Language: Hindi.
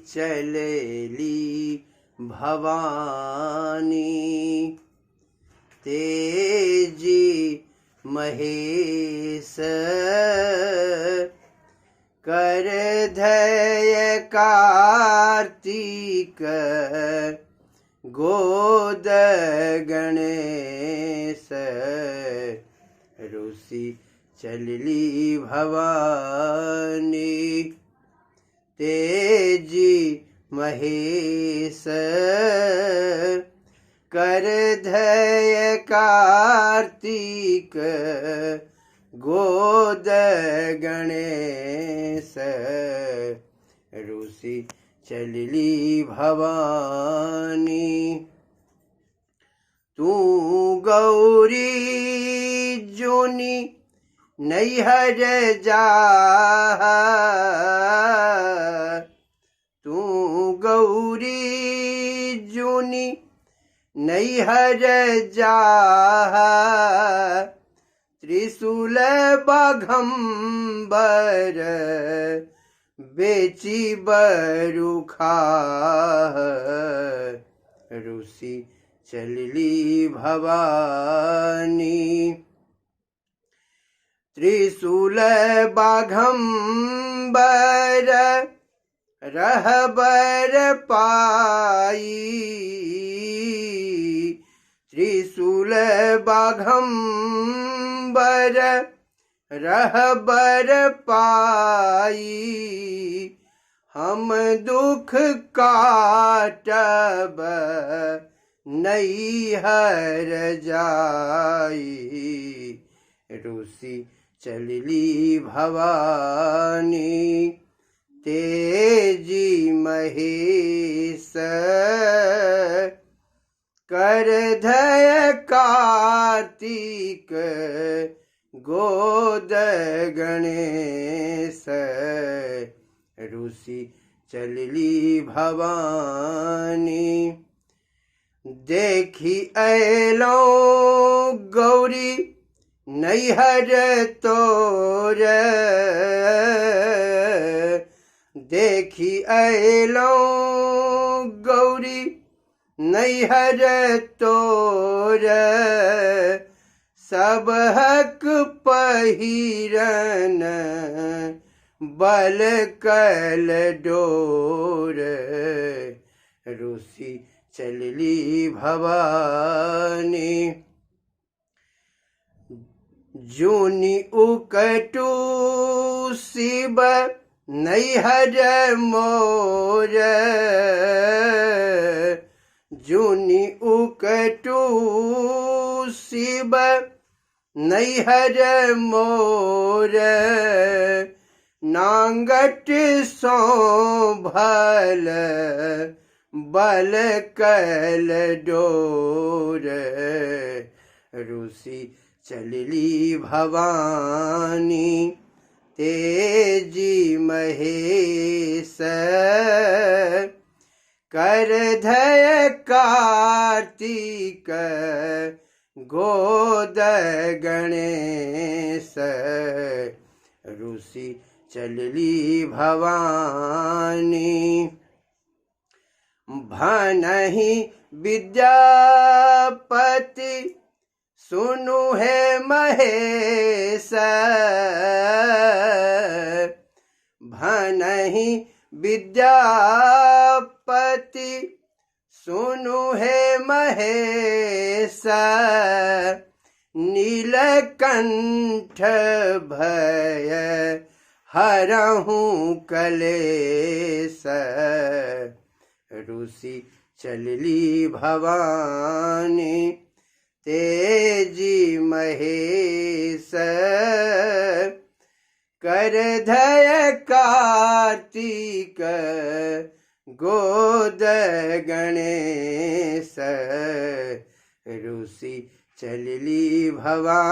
चलेली भवानी। तेजी महेश कर धय कार्तिक गोद गणेश। रुषि चलली भवानी। तेजी महेश कर धय कार्तिक गोद गणेश। रुषि चलली भवानी। तू गौरी जोनी नैहर जा। तू गौरी जोनी नैहर जा। त्रिशूल बाघंबर बेची बरुखा। रुषि चलली भवानी। त्रिशूल बाघंबर रहबर पाई। त्रिशूल बाघंबर रहबर पाई। हम दुख काटब नैहर जाई। रुषि चलली भवानी। तेजी महेश कर धय कार्तिक गोद गणेश। रुषि चलली भवानी। देखी अयलो गौरी नैहर तोर। देखी अयलो गौरी नैहर तोर। सब हक पहिरन बल कल डोर। रुषि चलली भवानी। जूनि उकटू शिव नैहर मोर। जूनि उकटू शिव नैहर मोर। नांगट सो भल बल कल डोर। रुषि चलली भवानी। तेजी महेश कर धय कार्तिक गोद गणेश। रुषि चलली भवानी। भनहि विद्यापति सुनु है महेश। भनहि विद्यापति सुनु है महेश। नीलकंठ भय हरहूँ कलेश। रुषि चलली भवानी। तेजी महेश कर धय कार्तिक गोद गणेश। रुषि चलली भवानी।